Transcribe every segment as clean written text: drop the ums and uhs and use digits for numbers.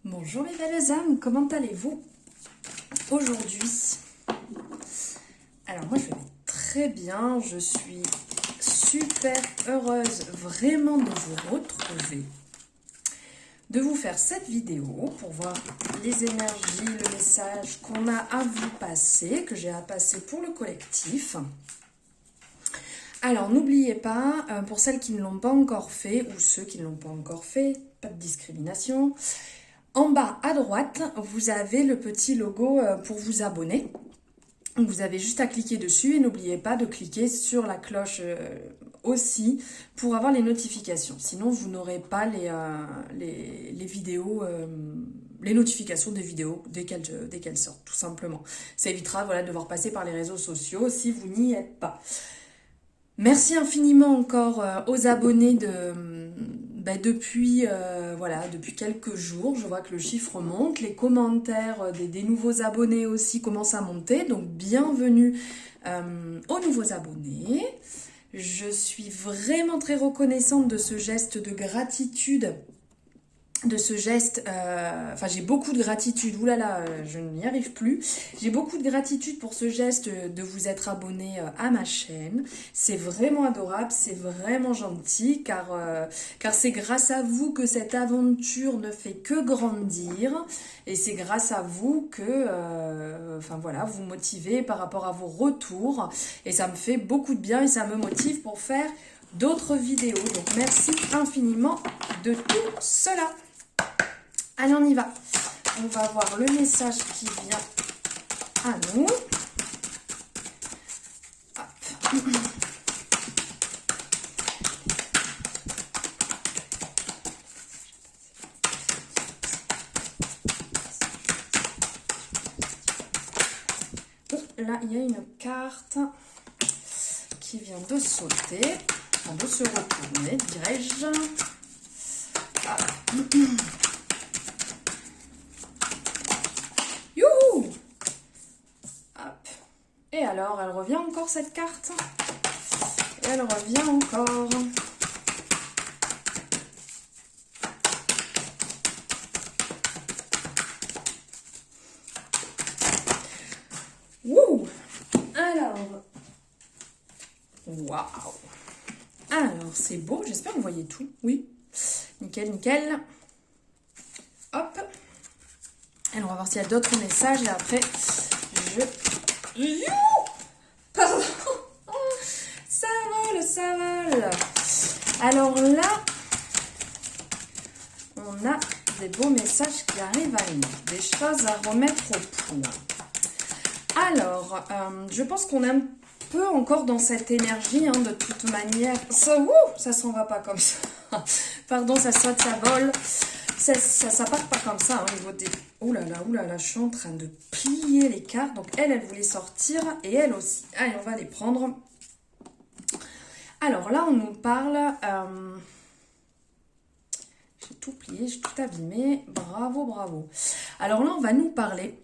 Bonjour mes belles âmes, comment allez-vous aujourd'hui? Alors moi je vais très bien, je suis super heureuse vraiment de vous retrouver, de vous faire cette vidéo pour voir les énergies, le message qu'on a à vous passer, que j'ai à passer pour le collectif. Alors n'oubliez pas, pour celles qui ne l'ont pas encore fait ou ceux qui ne l'ont pas encore fait, pas de discrimination. En bas à droite, vous avez le petit logo pour vous abonner. Vous avez juste à cliquer dessus et n'oubliez pas de cliquer sur la cloche aussi pour avoir les notifications. Sinon, vous n'aurez pas les vidéos, les notifications des vidéos dès qu'elles sortent, tout simplement. Ça évitera de devoir passer par les réseaux sociaux si vous n'y êtes pas. Merci infiniment encore aux abonnés depuis quelques jours. Je vois que le chiffre monte, les commentaires des nouveaux abonnés aussi commencent à monter. Donc bienvenue aux nouveaux abonnés. Je suis vraiment très reconnaissante de ce geste de gratitude. J'ai beaucoup de gratitude, je n'y arrive plus. J'ai beaucoup de gratitude pour ce geste de vous être abonné à ma chaîne. C'est vraiment adorable, c'est vraiment gentil, car c'est grâce à vous que cette aventure ne fait que grandir. Et c'est grâce à vous que, vous motivez par rapport à vos retours. Et ça me fait beaucoup de bien et ça me motive pour faire d'autres vidéos. Donc merci infiniment de tout cela. Allez, on y va. On va voir le message qui vient à nous. Hop. Là, il y a une carte qui vient de sauter, enfin de se retourner, dirais-je. Youhou! Hop. Et alors, elle revient encore cette carte. Elle revient encore. Wouh! Alors. Waouh! Alors, c'est beau. J'espère que vous voyez tout. Oui. Nickel, nickel. Hop. Et on va voir s'il y a d'autres messages. Et après, Pardon. Ça vole, ça vole. Alors là, on a des beaux messages qui arrivent à nous. Des choses à remettre au point. Alors, je pense qu'on est un peu encore dans cette énergie, de toute manière. Ça s'en va pas comme ça. Pardon, ça saute, ça vole. Ça part pas comme ça au niveau des... Ouh là là, je suis en train de plier les cartes. Donc elle voulait sortir et elle aussi. Allez, on va les prendre. Alors là, on nous parle... J'ai tout plié, j'ai tout abîmé. Bravo, bravo. Alors là, on va nous parler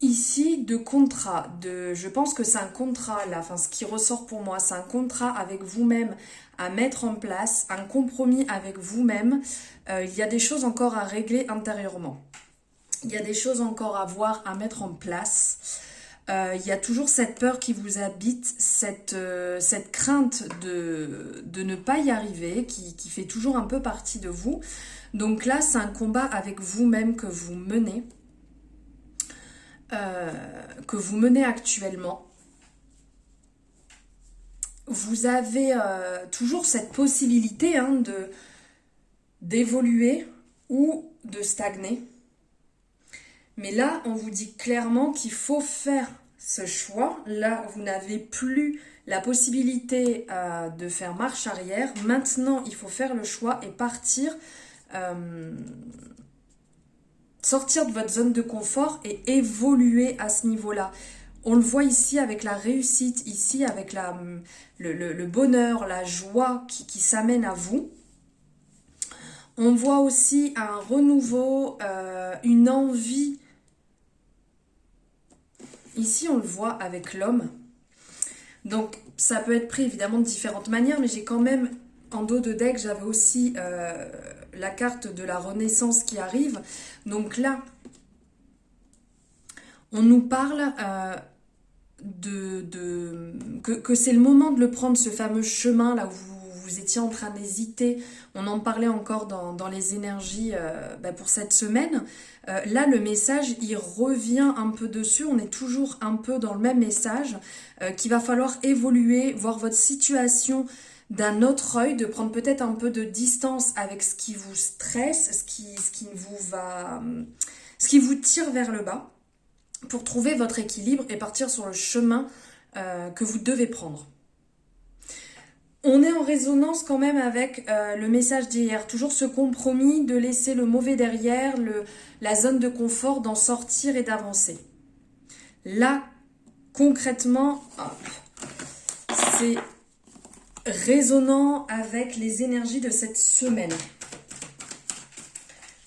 ici de contrat. Je pense que c'est un contrat là. Enfin, ce qui ressort pour moi, c'est un contrat avec vous-même à mettre en place, un compromis avec vous-même. Il y a des choses encore à régler intérieurement. Il y a des choses encore à voir, à mettre en place. Il y a toujours cette peur qui vous habite, cette crainte de ne pas y arriver, qui fait toujours un peu partie de vous. Donc là, c'est un combat avec vous-même que vous menez. Actuellement. Vous avez toujours cette possibilité d'évoluer ou de stagner. Mais là, on vous dit clairement qu'il faut faire ce choix. Là, vous n'avez plus la possibilité de faire marche arrière. Maintenant, il faut faire le choix et partir, sortir de votre zone de confort et évoluer à ce niveau-là. On le voit ici avec la réussite, ici avec le bonheur, la joie qui s'amène à vous. On voit aussi un renouveau, une envie. Ici, on le voit avec l'homme. Donc, ça peut être pris évidemment de différentes manières, mais j'ai quand même en dos de deck, j'avais aussi la carte de la Renaissance qui arrive. Donc là, on nous parle que c'est le moment de le prendre, ce fameux chemin là où vous étiez en train d'hésiter. On en parlait encore dans les énergies pour cette semaine. Là, le message, il revient un peu dessus. On est toujours un peu dans le même message qu'il va falloir évoluer, voir votre situation d'un autre œil, de prendre peut-être un peu de distance avec ce qui vous stresse, ce qui vous tire vers le bas, pour trouver votre équilibre et partir sur le chemin que vous devez prendre. On est en résonance quand même avec le message d'hier, toujours ce compromis de laisser le mauvais derrière, la zone de confort, d'en sortir et d'avancer. Là, concrètement, c'est résonnant avec les énergies de cette semaine.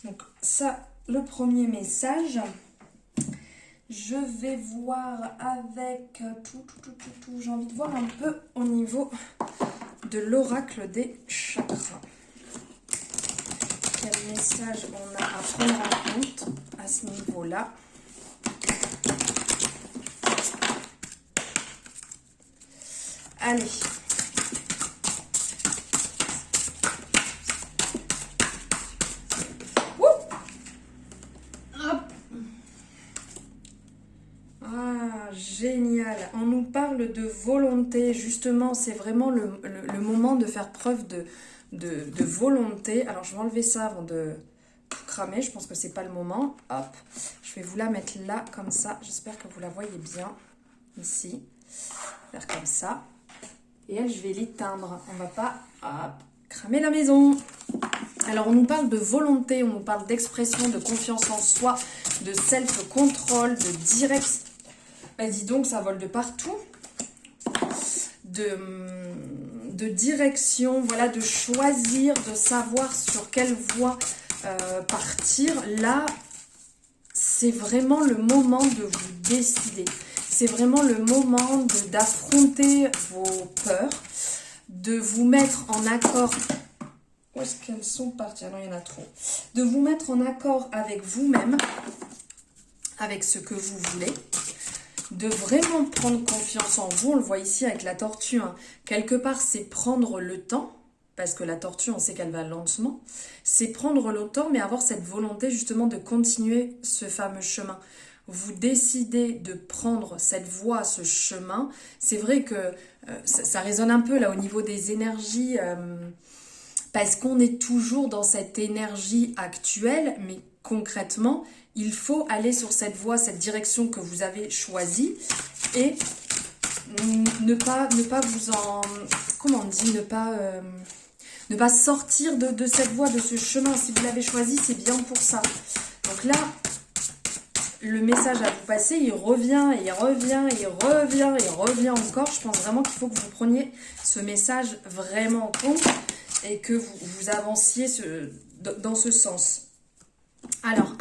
Donc ça, le premier message. Je vais voir avec tout. J'ai envie de voir un peu au niveau de l'oracle des chakras. Quel message on a à prendre en compte à ce niveau-là? Allez. Génial, on nous parle de volonté, justement, c'est vraiment le moment de faire preuve de volonté. Alors, je vais enlever ça avant de tout cramer, je pense que c'est pas le moment. Hop, je vais vous la mettre là, comme ça, j'espère que vous la voyez bien, ici, faire comme ça. Et elle, je vais l'éteindre, on va pas, cramer la maison. Alors, on nous parle de volonté, on nous parle d'expression, de confiance en soi, de self-control, de direction. Bah, dis donc, ça vole de partout. De direction, voilà, de choisir, de savoir sur quelle voie partir. Là, c'est vraiment le moment de vous décider. C'est vraiment le moment d'affronter vos peurs, de vous mettre en accord. Où est-ce qu'elles sont parties? Ah non, il y en a trop. De vous mettre en accord avec vous-même, avec ce que vous voulez. De vraiment prendre confiance en vous, on le voit ici avec la tortue, hein. Quelque part c'est prendre le temps, parce que la tortue on sait qu'elle va lentement, c'est prendre le temps mais avoir cette volonté justement de continuer ce fameux chemin. Vous décidez de prendre cette voie, ce chemin, c'est vrai que ça résonne un peu là au niveau des énergies, parce qu'on est toujours dans cette énergie actuelle, mais concrètement, il faut aller sur cette voie, cette direction que vous avez choisie et ne pas vous en... Comment on dit? Ne pas sortir de cette voie, de ce chemin. Si vous l'avez choisi, c'est bien pour ça. Donc là, le message à vous passer, il revient, et il revient, et il revient, et il revient encore. Je pense vraiment qu'il faut que vous preniez ce message vraiment en compte et que vous avanciez dans ce sens. Alors,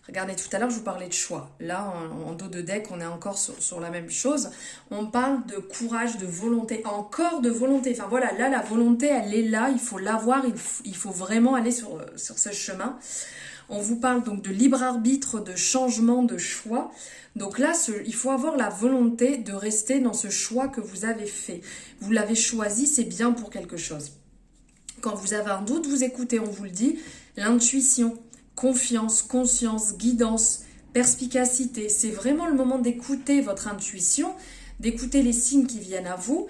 regardez, tout à l'heure, je vous parlais de choix. Là, en dos de deck, on est encore sur la même chose. On parle de courage, de volonté, encore de volonté. Enfin voilà, là, la volonté, elle est là, il faut l'avoir, il faut vraiment aller sur ce chemin. On vous parle donc de libre arbitre, de changement, de choix. Donc là, il faut avoir la volonté de rester dans ce choix que vous avez fait. Vous l'avez choisi, c'est bien pour quelque chose. Quand vous avez un doute, vous écoutez, on vous le dit, l'intuition. Confiance, conscience, guidance, perspicacité. C'est vraiment le moment d'écouter votre intuition, d'écouter les signes qui viennent à vous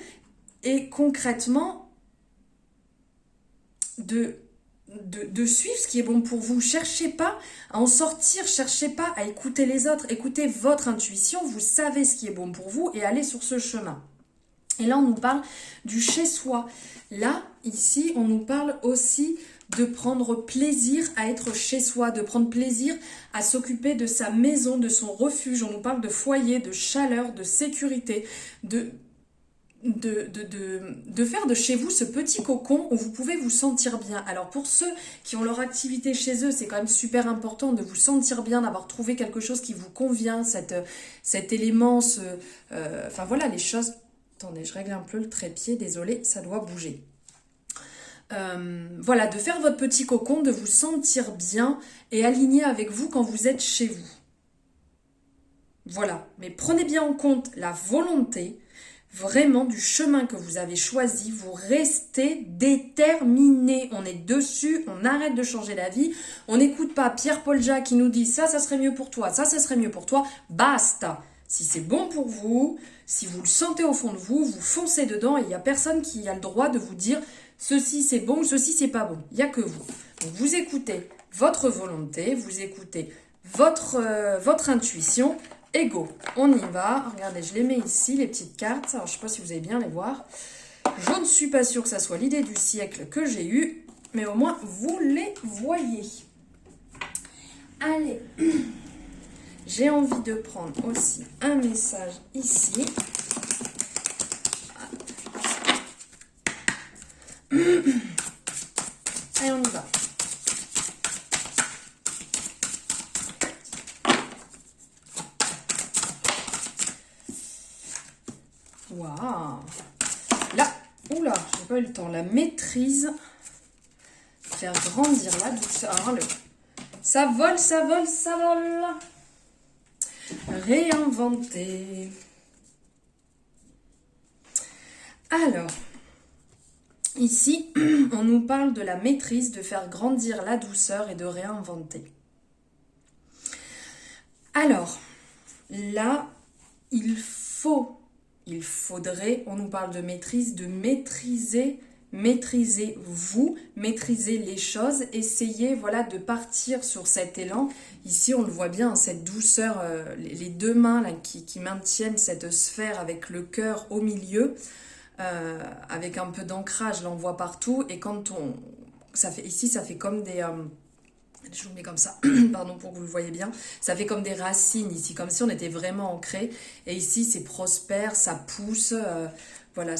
et concrètement de suivre ce qui est bon pour vous. Cherchez pas à en sortir, cherchez pas à écouter les autres, écoutez votre intuition, vous savez ce qui est bon pour vous et allez sur ce chemin. Et là, on nous parle du chez-soi. Là, ici, on nous parle aussi de prendre plaisir à être chez soi, de prendre plaisir à s'occuper de sa maison, de son refuge. On nous parle de foyer, de chaleur, de sécurité, de faire de chez vous ce petit cocon où vous pouvez vous sentir bien. Alors pour ceux qui ont leur activité chez eux, c'est quand même super important de vous sentir bien, d'avoir trouvé quelque chose qui vous convient, cet élément, enfin voilà les choses. Attendez, je règle un peu le trépied, désolé, ça doit bouger. Voilà, de faire votre petit cocon, de vous sentir bien et aligné avec vous quand vous êtes chez vous. Voilà, mais prenez bien en compte la volonté vraiment du chemin que vous avez choisi. Vous restez déterminé. On est dessus, on arrête de changer la vie. On n'écoute pas Pierre-Paul Jacques qui nous dit ça serait mieux pour toi, ça serait mieux pour toi. Basta. Si c'est bon pour vous, si vous le sentez au fond de vous, vous foncez dedans et il n'y a personne qui a le droit de vous dire ceci c'est bon ou ceci c'est pas bon. Il n'y a que vous. Donc vous écoutez votre volonté, vous écoutez votre intuition. Et go, on y va. Regardez, je les mets ici, les petites cartes. Alors, je ne sais pas si vous allez bien les voir. Je ne suis pas sûre que ça soit l'idée du siècle que j'ai eue, mais au moins, vous les voyez. Allez, j'ai envie de prendre aussi un message ici. Allez, on y va. Waouh! Là, oula, j'ai pas eu le temps. La maîtrise, faire grandir la douceur. Alors, ça vole, ça vole, ça vole. Réinventer. Alors, ici, on nous parle de la maîtrise, de faire grandir la douceur et de réinventer. Alors, là, il faudrait, on nous parle de maîtrise, de maîtriser vous, maîtriser les choses, essayez voilà, de partir sur cet élan. Ici, on le voit bien, cette douceur, les deux mains là, qui maintiennent cette sphère avec le cœur au milieu, avec un peu d'ancrage, là on voit partout. Et quand ça fait comme des... je vous le mets comme ça, pardon pour que vous le voyez bien. Ça fait comme des racines ici, comme si on était vraiment ancré. Et ici, c'est prospère, ça pousse. Voilà,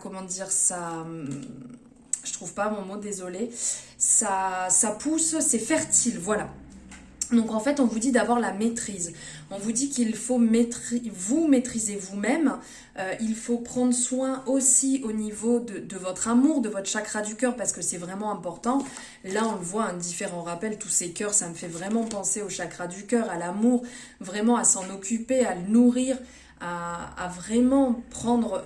comment dire, ça... Je trouve pas mon mot, désolé. Ça pousse, c'est fertile, voilà. Donc en fait, on vous dit d'avoir la maîtrise. On vous dit qu'il faut vous maîtriser vous-même. Il faut prendre soin aussi au niveau de votre amour, de votre chakra du cœur, parce que c'est vraiment important. Là, on le voit, un différent rappel, tous ces cœurs, ça me fait vraiment penser au chakra du cœur, à l'amour, vraiment à s'en occuper, à le nourrir, à vraiment prendre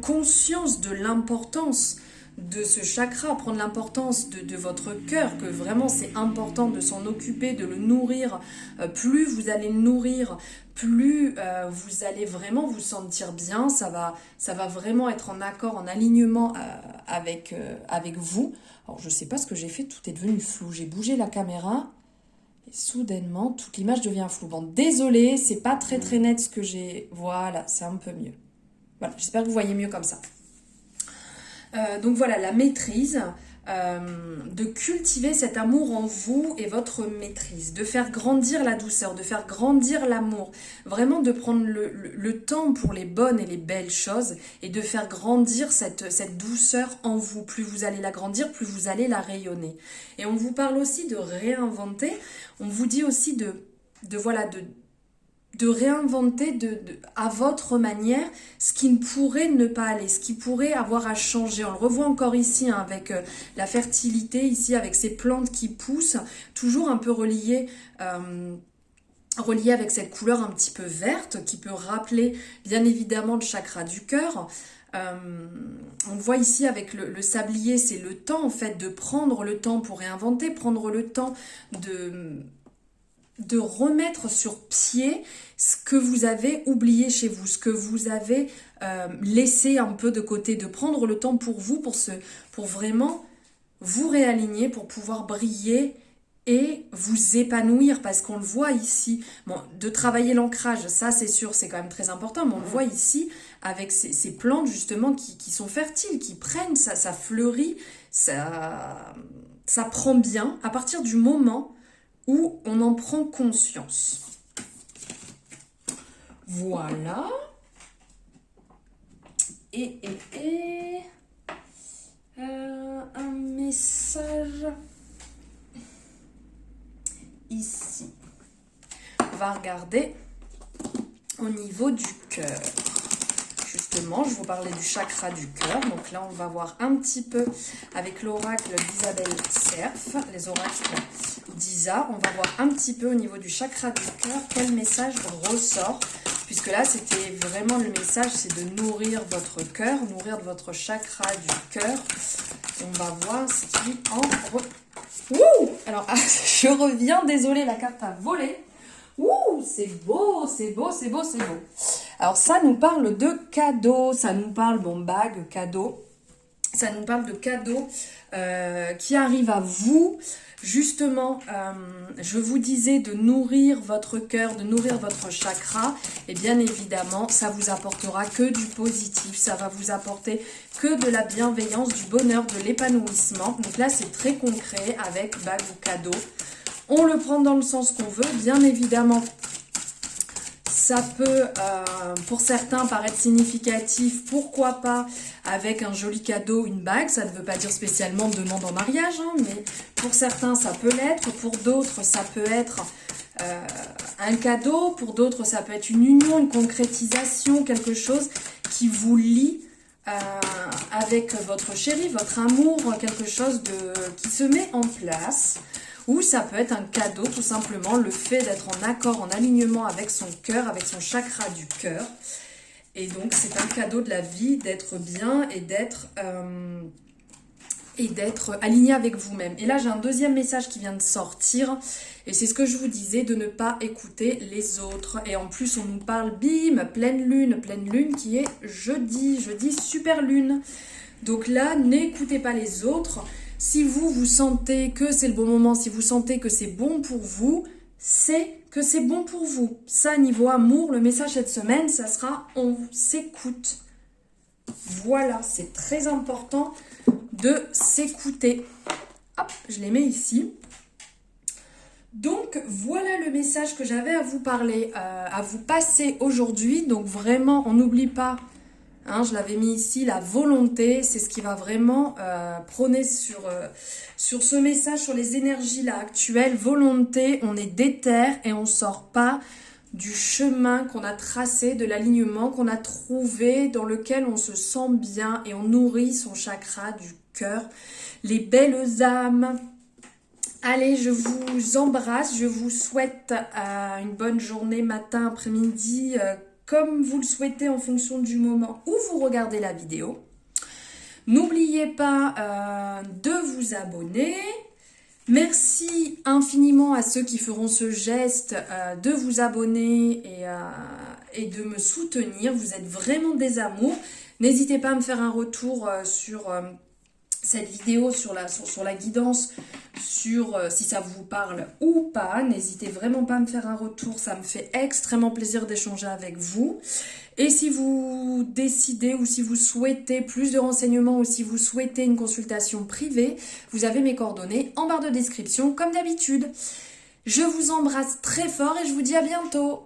conscience de l'importance de ce chakra, prendre l'importance de votre cœur, que vraiment c'est important de s'en occuper, de le nourrir. Plus vous allez le nourrir, plus vous allez vraiment vous sentir bien, ça va vraiment être en accord, en alignement avec vous. Alors je sais pas ce que j'ai fait, tout est devenu flou, j'ai bougé la caméra et soudainement toute l'image devient floue. Bon, désolée, c'est pas très net ce que j'ai, voilà, c'est un peu mieux. Voilà, j'espère que vous voyez mieux comme ça. Donc voilà, la maîtrise, de cultiver cet amour en vous et votre maîtrise, de faire grandir la douceur, de faire grandir l'amour, vraiment de prendre le temps pour les bonnes et les belles choses et de faire grandir cette douceur en vous. Plus vous allez la grandir, plus vous allez la rayonner. Et on vous parle aussi de réinventer, on vous dit aussi de réinventer à votre manière ce qui ne pourrait ne pas aller, ce qui pourrait avoir à changer. On le revoit encore ici hein, avec la fertilité, ici avec ces plantes qui poussent, toujours un peu reliées avec cette couleur un petit peu verte qui peut rappeler bien évidemment le chakra du cœur. On le voit ici avec le sablier, c'est le temps en fait de prendre le temps pour réinventer, prendre le temps de remettre sur pied ce que vous avez oublié chez vous, ce que vous avez laissé un peu de côté, de prendre le temps pour vous, pour vraiment vous réaligner, pour pouvoir briller et vous épanouir, parce qu'on le voit ici, bon, de travailler l'ancrage, ça c'est sûr, c'est quand même très important, mais on le voit ici avec ces plantes justement qui sont fertiles, qui prennent, ça fleurit, ça prend bien à partir du moment où on en prend conscience. Voilà. Et un message ici. On va regarder au niveau du cœur. justement, je vous parlais du chakra du cœur. Donc là, on va voir un petit peu avec l'oracle d'Isabelle Cerf, les oracles d'Isa. On va voir un petit peu au niveau du chakra du cœur quel message ressort. Puisque là, c'était vraiment le message, c'est de nourrir votre cœur, nourrir votre chakra du cœur. On va voir ce qui en... Ouh! Alors, je reviens, désolée, la carte a volé. Ouh, c'est beau, c'est beau, c'est beau, c'est beau. Alors, ça nous parle de cadeaux, ça nous parle, bon, bague, cadeau. Ça nous parle de cadeaux qui arrivent à vous. Justement, je vous disais de nourrir votre cœur, de nourrir votre chakra. Et bien évidemment, ça vous apportera que du positif. Ça va vous apporter que de la bienveillance, du bonheur, de l'épanouissement. Donc là, c'est très concret avec bague ou cadeau. On le prend dans le sens qu'on veut, bien évidemment. Ça peut, pour certains, paraître significatif. Pourquoi pas avec un joli cadeau, une bague. Ça ne veut pas dire spécialement demande en mariage, hein, mais pour certains, ça peut l'être. Pour d'autres, ça peut être un cadeau. Pour d'autres, ça peut être une union, une concrétisation, quelque chose qui vous lie avec votre chéri, votre amour, quelque chose qui se met en place. Ou ça peut être un cadeau, tout simplement, le fait d'être en accord, en alignement avec son cœur, avec son chakra du cœur. Et donc, c'est un cadeau de la vie d'être bien et d'être aligné avec vous-même. Et là, j'ai un deuxième message qui vient de sortir. Et c'est ce que je vous disais, de ne pas écouter les autres. Et en plus, on nous parle, bim, pleine lune qui est jeudi super lune. Donc là, n'écoutez pas les autres. Si vous sentez que c'est le bon moment, si vous sentez que c'est bon pour vous, c'est que c'est bon pour vous. Ça, niveau amour, le message cette semaine, ça sera « on s'écoute ». Voilà, c'est très important de s'écouter. Hop, je les mets ici. Donc, voilà le message que j'avais à vous parler, à vous passer aujourd'hui. Donc, vraiment, on n'oublie pas... Hein, je l'avais mis ici, la volonté, c'est ce qui va vraiment prôner sur ce message, sur les énergies là actuelles. Volonté, on est déter et on sort pas du chemin qu'on a tracé, de l'alignement qu'on a trouvé, dans lequel on se sent bien et on nourrit son chakra du cœur. Les belles âmes. Allez, je vous embrasse, je vous souhaite une bonne journée, matin, après-midi, comme vous le souhaitez en fonction du moment où vous regardez la vidéo. N'oubliez pas de vous abonner. Merci infiniment à ceux qui feront ce geste de vous abonner et de me soutenir. Vous êtes vraiment des amours. N'hésitez pas à me faire un retour sur cette vidéo, sur la guidance, sur si ça vous parle ou pas. N'hésitez vraiment pas à me faire un retour, ça me fait extrêmement plaisir d'échanger avec vous. Et si vous décidez ou si vous souhaitez plus de renseignements ou si vous souhaitez une consultation privée, vous avez mes coordonnées en barre de description comme d'habitude. Je vous embrasse très fort et je vous dis à bientôt.